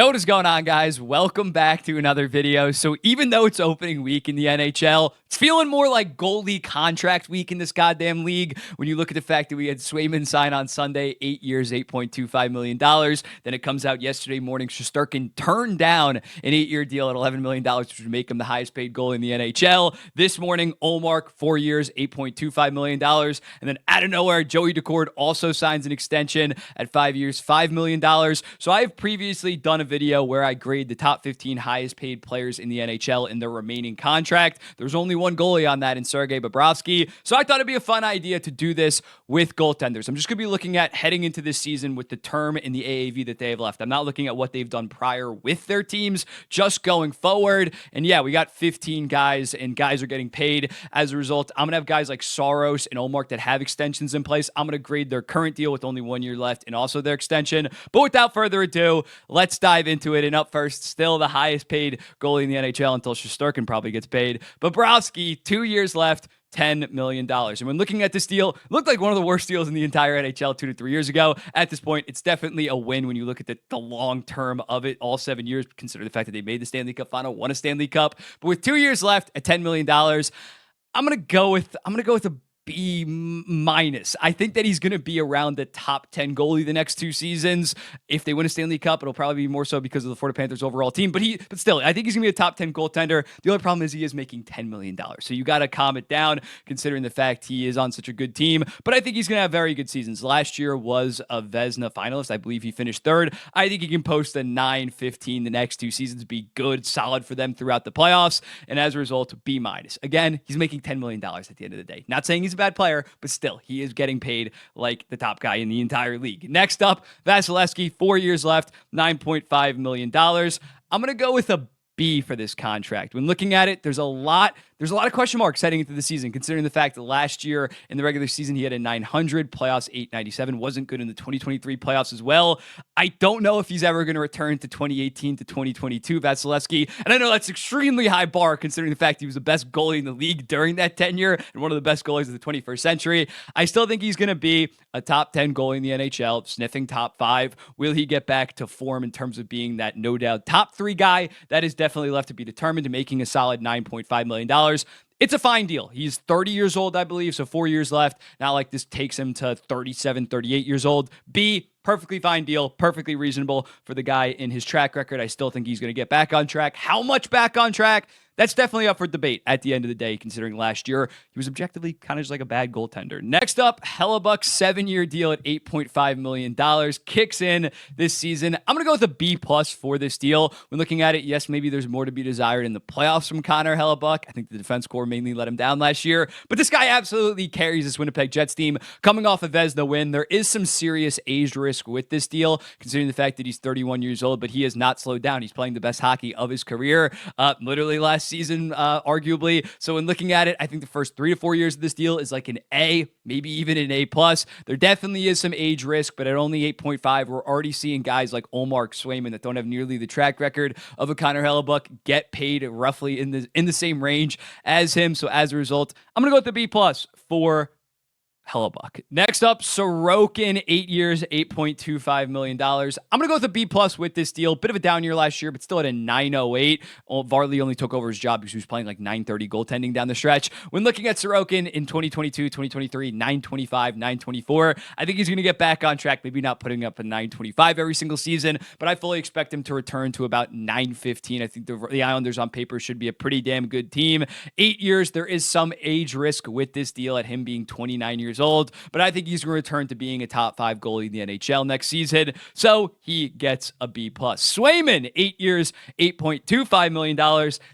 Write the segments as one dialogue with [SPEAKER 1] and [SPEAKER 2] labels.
[SPEAKER 1] Yo, what is going on, guys? Welcome back to another video. So even though it's opening week in the NHL, it's feeling more like goalie contract week in this goddamn league. When you look at the fact that we had Swayman sign on Sunday, 8 years, $8.25 million. Then it comes out yesterday morning, Shesterkin turned down an 8-year deal at $11 million, which would make him the highest paid goalie in the NHL. This morning, Omark, 4 years, $8.25 million. And then out of nowhere, Joey Daccord also signs an extension at 5 years, $5 million. So I've previously done a video where I grade the top 15 highest paid players in the NHL in their remaining contract. There's only one goalie on that in Sergei Bobrovsky. So I thought it'd be a fun idea to do this with goaltenders. I'm just going to be looking at heading into this season with the term in the AAV that they have left. I'm not looking at what they've done prior with their teams, just going forward. And yeah, we got 15 guys and guys are getting paid. As a result, I'm going to have guys like Saros and Omark that have extensions in place. I'm going to grade their current deal with only 1 year left and also their extension. But without further ado, let's dive into it. And up first, still the highest paid goalie in the NHL until Shesterkin probably gets paid. Bobrovsky, 2 years left, $10 million. And when looking at this deal, it looked like one of the worst deals in the entire NHL 2 to 3 years ago. At this point, it's definitely a win when you look at the long term of it, all 7 years. Consider the fact that they made the Stanley Cup final, won a Stanley Cup. But with 2 years left at $10 million, I'm gonna go with a B minus. I think that he's going to be around the top 10 goalie the next 2 seasons. If they win a Stanley Cup, it'll probably be more so because of the Florida Panthers overall team. But still, I think he's going to be a top 10 goaltender. The only problem is he is making $10 million. So you got to calm it down considering the fact he is on such a good team. But I think he's going to have very good seasons. Last year was a Vezina finalist. I believe he finished 3rd. I think he can post a 9-15 the next 2 seasons, be good, solid for them throughout the playoffs. And as a result, B minus. Again, he's making $10 million at the end of the day. Not saying he's a bad player, but still, he is getting paid like the top guy in the entire league. Next up, Vasilevsky, 4 years left, $9.5 million. I'm going to go with a B for this contract. When looking at it, there's a lot of question marks heading into the season, considering the fact that last year in the regular season, he had a 900, playoffs 897, wasn't good in the 2023 playoffs as well. I don't know if he's ever going to return to 2018 to 2022, Vasilevsky. And I know that's extremely high bar considering the fact he was the best goalie in the league during that tenure and one of the best goalies of the 21st century. I still think he's going to be a top 10 goalie in the NHL, sniffing top 5. Will he get back to form in terms of being that no doubt top 3 guy? That is definitely left to be determined, to making a solid $9.5 million. It's a fine deal. He's 30 years old, I believe, so 4 years left. Not like this takes him to 37, 38 years old. B, perfectly fine deal, perfectly reasonable for the guy in his track record. I still think he's going to get back on track. How much back on track? That's definitely up for debate at the end of the day, considering last year he was objectively kind of just like a bad goaltender. Next up, Hellebuck's 7-year deal at $8.5 million kicks in this season. I'm going to go with a B plus for this deal. When looking at it, yes, maybe there's more to be desired in the playoffs from Connor Hellebuck. I think the defense corps mainly let him down last year, but this guy absolutely carries this Winnipeg Jets team coming off a Vezina win. There is some serious age risk with this deal, considering the fact that he's 31 years old, but he has not slowed down. He's playing the best hockey of his career, literally last season, arguably. So when looking at it, I think the first 3 to 4 years of this deal is like an A, maybe even an A plus. There definitely is some age risk, but at only 8.5, we're already seeing guys like Omark, Swayman that don't have nearly the track record of a Connor Hellebuck get paid roughly in the same range as him. So as a result, I'm gonna go with the B plus for Hellebuck. Next up, Sorokin, 8 years, $8.25 million. I'm going to go with a B plus with this deal. Bit of a down year last year, but still at a 908. Varley only took over his job because he was playing like 930 goaltending down the stretch. When looking at Sorokin in 2022, 2023, 925, 924, I think he's going to get back on track. Maybe not putting up a 925 every single season, but I fully expect him to return to about 915. I think the Islanders on paper should be a pretty damn good team. 8 years, there is some age risk with this deal at him being 29 years old, but I think he's going to return to being a top 5 goalie in the NHL next season, so he gets a B plus. Swayman, 8 years, $8.25 million.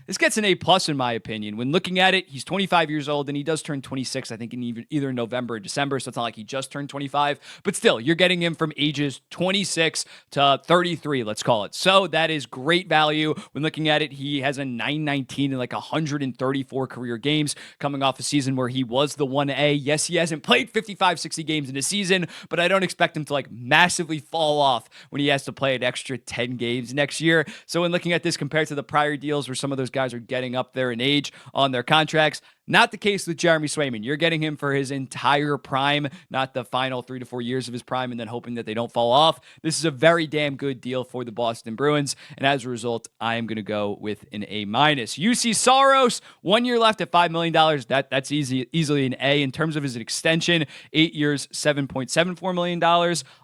[SPEAKER 1] This gets an A plus in my opinion. When looking at it, he's 25 years old, and he does turn 26, I think, in either November or December, so it's not like he just turned 25, but still, you're getting him from ages 26 to 33, let's call it. So that is great value. When looking at it, he has a 919 in like 134 career games, coming off a season where he was the 1A. Yes, he hasn't played 55, 60 games in a season, but I don't expect him to like massively fall off when he has to play an extra 10 games next year. So when looking at this compared to the prior deals where some of those guys are getting up there in age on their contracts, Not the case with Jeremy Swayman. You're getting him for his entire prime, not the final 3 to 4 years of his prime and then hoping that they don't fall off. This is a very damn good deal for the Boston Bruins, and as a result, I am going to go with an A-. UC Saros, 1 year left at $5 million. That's easily an A. In terms of his extension, 8 years, $7.74 million.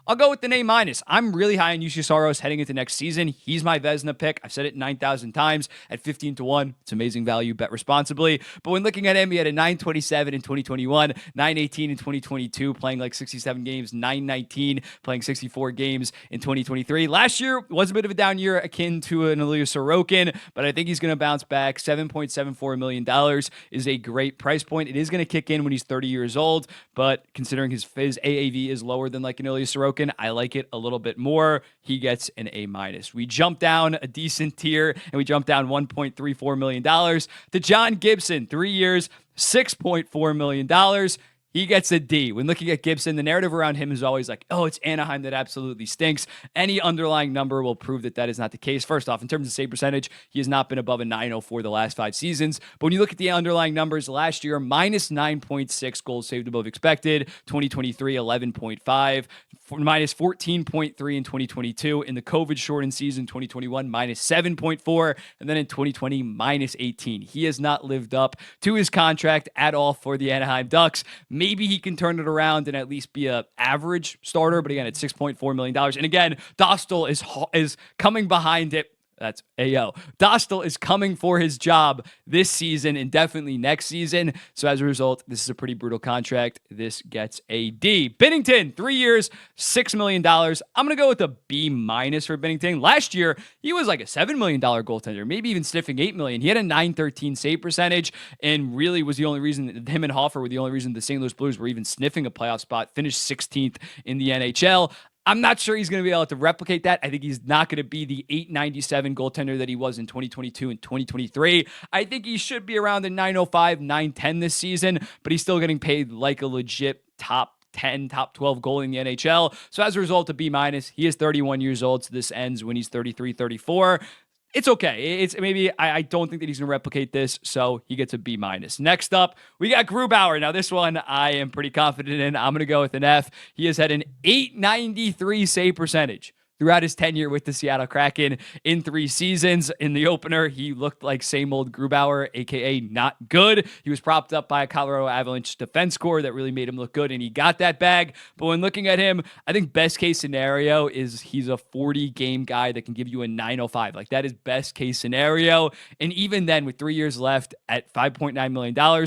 [SPEAKER 1] I'll go with an A-. I'm really high on UC Saros heading into next season. He's my Vezina pick. I've said it 9,000 times at 15 to 1. It's amazing value. Bet responsibly. But when looking at him, he had a 927 in 2021, 918 in 2022, playing like 67 games, 919 playing 64 games in 2023. Last year was a bit of a down year akin to an Ilya Sorokin, but I think he's going to bounce back. $7.74 million is a great price point. It is going to kick in when he's 30 years old, but considering his AAV is lower than like an Ilya Sorokin, I like it a little bit more. He gets an A-. We jump down a decent tier and we jump down $1.34 million to John Gibson, 3 years, $6.4 million. He gets a D. When looking at Gibson, the narrative around him is always like, oh, it's Anaheim that absolutely stinks. Any underlying number will prove that that is not the case. First off, in terms of save percentage, he has not been above a 904 the last 5 seasons. But when you look at the underlying numbers last year, minus 9.6 goals saved above expected, 2023, 11.5, minus 14.3 in 2022. In the COVID-shortened season, 2021, minus 7.4, and then in 2020, minus 18. He has not lived up to his contract at all for the Anaheim Ducks. Maybe he can turn it around and at least be an average starter, but again, it's $6.4 million. And again, Dostal is coming behind it. That's AO. Dostal is coming for his job this season and definitely next season. So as a result, this is a pretty brutal contract. This gets a D. Binnington, 3 years, $6 million. I'm going to go with a B- for Binnington. Last year, he was like a $7 million goaltender, maybe even sniffing $8 million. He had a .913 save percentage and really was the only reason, him and Hoffer were the only reason the St. Louis Blues were even sniffing a playoff spot, finished 16th in the NHL. I'm not sure he's going to be able to replicate that. I think he's not going to be the $897 goaltender that he was in 2022 and 2023. I think he should be around the $905, $910 this season, but he's still getting paid like a legit top 10, top 12 goalie in the NHL. So as a result of B-, he is 31 years old, so this ends when he's 33, 34. It's okay. It's maybe I don't think that he's going to replicate this, so he gets a B-. Next up, we got Grubauer. Now, this one I am pretty confident in. I'm going to go with an F. He has had an .893 save percentage throughout his tenure with the Seattle Kraken in 3 seasons. In the opener, he looked like same old Grubauer, a.k.a. not good. He was propped up by a Colorado Avalanche defense core that really made him look good, and he got that bag. But when looking at him, I think best case scenario is he's a 40-game guy that can give you a .905. Like, that is best case scenario. And even then, with 3 years left at $5.9 million,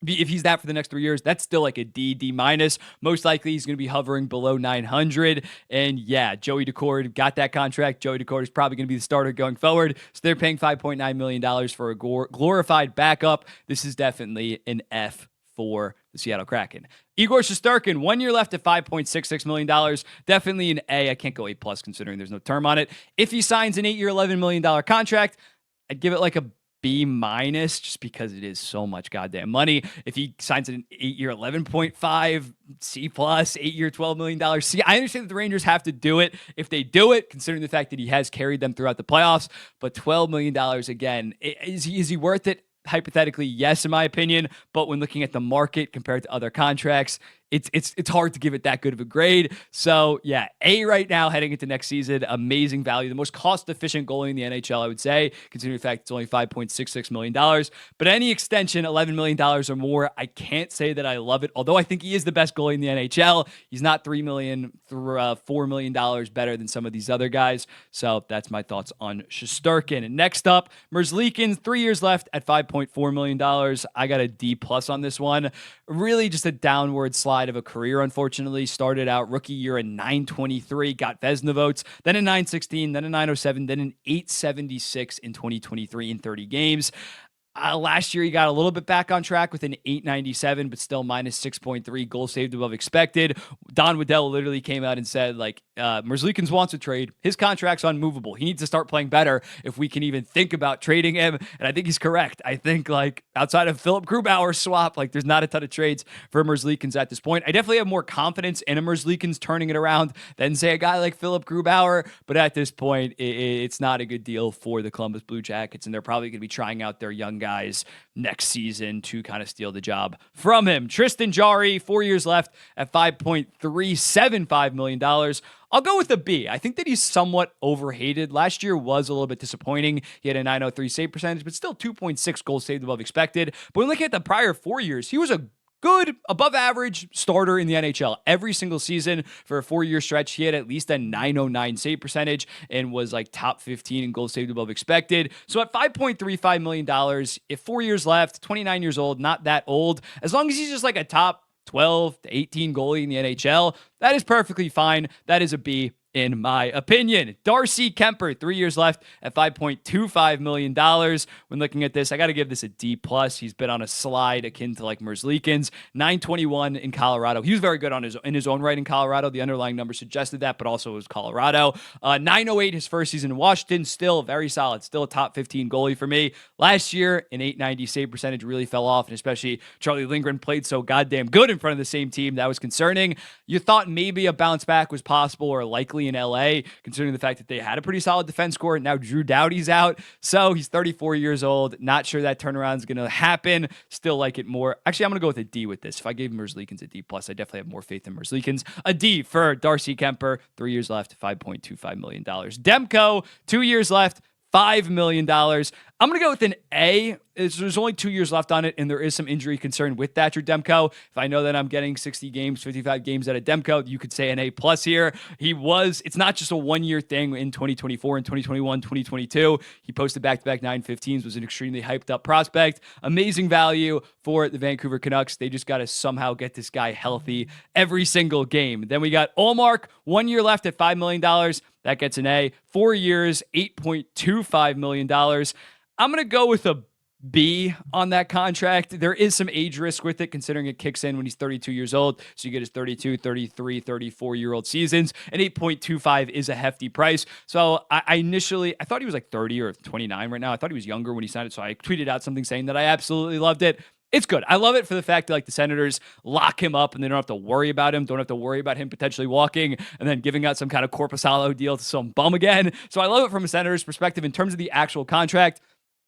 [SPEAKER 1] if he's that for the next 3 years, that's still like a D, D-. Most likely he's going to be hovering below 900. And yeah, Joey Daccord got that contract. Joey Daccord is probably going to be the starter going forward. So they're paying $5.9 million for a glorified backup. This is definitely an F for the Seattle Kraken. Igor Shesterkin, 1 year left at $5.66 million. Definitely an A. I can't go A+ considering there's no term on it. If he signs an 8-year, $11 million contract, I'd give it like a B- just because it is so much goddamn money. If he signs an 8-year, 11.5, C+, 8-year, $12 million C. I understand that the Rangers have to do it. If they do it, considering the fact that he has carried them throughout the playoffs, but $12 million again, is he worth it? Hypothetically, yes, in my opinion. But when looking at the market compared to other contracts, it's hard to give it that good of a grade. So yeah, A right now heading into next season. Amazing value. The most cost-efficient goalie in the NHL, I would say, considering the fact it's only $5.66 million. But any extension, $11 million or more, I can't say that I love it. Although I think he is the best goalie in the NHL. He's not $3 million through $4 million better than some of these other guys. So that's my thoughts on Shesterkin. And next up, Merzlikins, 3 years left at $5.4 million. I got a D+ on this one. Really just a downward slide of a career, unfortunately. Started out rookie year in .923, got Vezina votes, then in .916, then in .907, then in .876 in 2023 in 30 games. Last year, he got a little bit back on track with an .897, but still minus 6.3 goals saved above expected. Don Waddell literally came out and said, like, Merzlikins wants a trade. His contract's unmovable. He needs to start playing better if we can even think about trading him. And I think he's correct. I think, like, outside of Philip Grubauer's swap, like, there's not a ton of trades for Merzlikins at this point. I definitely have more confidence in a Merzlikins turning it around than, say, a guy like Philip Grubauer. But at this point, it's not a good deal for the Columbus Blue Jackets, and they're probably going to be trying out their young guy guys next season to kind of steal the job from him. Tristan Jarry, 4 years left at $5.375 million. I'll go with a B. I think that he's somewhat overhated. Last year was a little bit disappointing. He had a .903 save percentage, but still 2.6 goals saved above expected. But when looking at the prior 4 years, he was a good, above average starter in the NHL. Every single season for a 4-year stretch, he had at least a .909 save percentage and was like top 15 in goals saved above expected. So at $5.35 million, if 4 years left, 29 years old, not that old, as long as he's just like a top 12 to 18 goalie in the NHL, that is perfectly fine. That is a B, in my opinion. Darcy Kuemper, 3 years left at $5.25 million. When looking at this, I got to give this a D+. He's been on a slide akin to like Merzlikins. .921 in Colorado. He was very good in his own right in Colorado. The underlying numbers suggested that, but also it was Colorado. .908 his first season in Washington. Still very solid. Still a top 15 goalie for me. Last year, an .890 save percentage really fell off, and especially Charlie Lindgren played so goddamn good in front of the same team. That was concerning. You thought maybe a bounce back was possible or likely in LA, considering the fact that they had a pretty solid defense core. Now Drew Doughty's out, so he's 34 years old. Not sure that turnaround is going to happen. Still like it more. Actually, I'm going to go with a D with this. If I gave Merzlikins a D+, I definitely have more faith in Merzlikins. A D for Darcy Kuemper. 3 years left, $5.25 million. Demko, 2 years left, $5 million. I'm going to go with an A. There's only 2 years left on it, and there is some injury concern with Thatcher Demko. If I know that I'm getting 60 games, 55 games out of Demko, you could say an A+ here. It's not just a one-year thing in 2024 and 2021, 2022. He posted back-to-back 915s, was an extremely hyped-up prospect. Amazing value for the Vancouver Canucks. They just got to somehow get this guy healthy every single game. Then we got Omark, 1 year left at $5 million. That gets an A. 4 years, $8.25 million. I'm going to go with a B on that contract. There is some age risk with it, considering it kicks in when he's 32 years old. So you get his 32, 33, 34-year-old seasons, and 8.25 is a hefty price. So I initially thought he was like 30 or 29 right now. I thought he was younger when he signed it. So I tweeted out something saying that I absolutely loved it. It's good. I love it for the fact that like the Senators lock him up and they don't have to worry about him. Don't have to worry about him potentially walking and then giving out some kind of Corpusalo deal to some bum again. So I love it from a Senators perspective. In terms of the actual contract,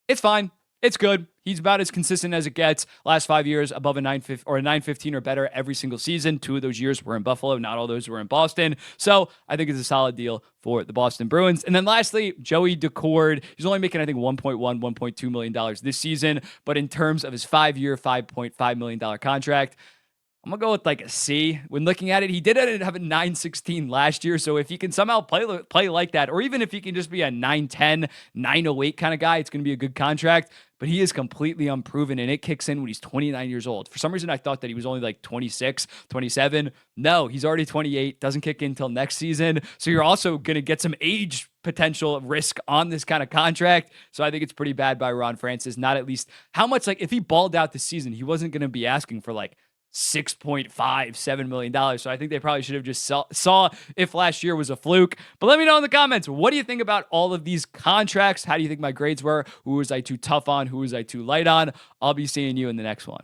[SPEAKER 1] it's fine. It's good. He's about as consistent as it gets. Last 5 years, above a 915 or better every single season. 2 of those years were in Buffalo. Not all those were in Boston. So I think it's a solid deal for the Boston Bruins. And then lastly, Joey Daccord. He's only making, I think, $1.2 million this season. But in terms of his 5-year, $5.5 million contract, I'm going to go with like a C. When looking at it, he did have a 916 last year. So if he can somehow play like that, or even if he can just be a 910, 908 kind of guy, it's going to be a good contract. But he is completely unproven, and it kicks in when he's 29 years old. For some reason, I thought that he was only like 26, 27. No, he's already 28. Doesn't kick in until next season. So you're also going to get some age potential risk on this kind of contract. So I think it's pretty bad by Ron Francis. Not at least how much, like if he balled out this season, he wasn't going to be asking for like $6.57 million. So I think they probably should have just saw if last year was a fluke. But let me know in the comments, what do you think about all of these contracts? How do you think my grades were? Who was I too tough on? Who was I too light on? I'll be seeing you in the next one.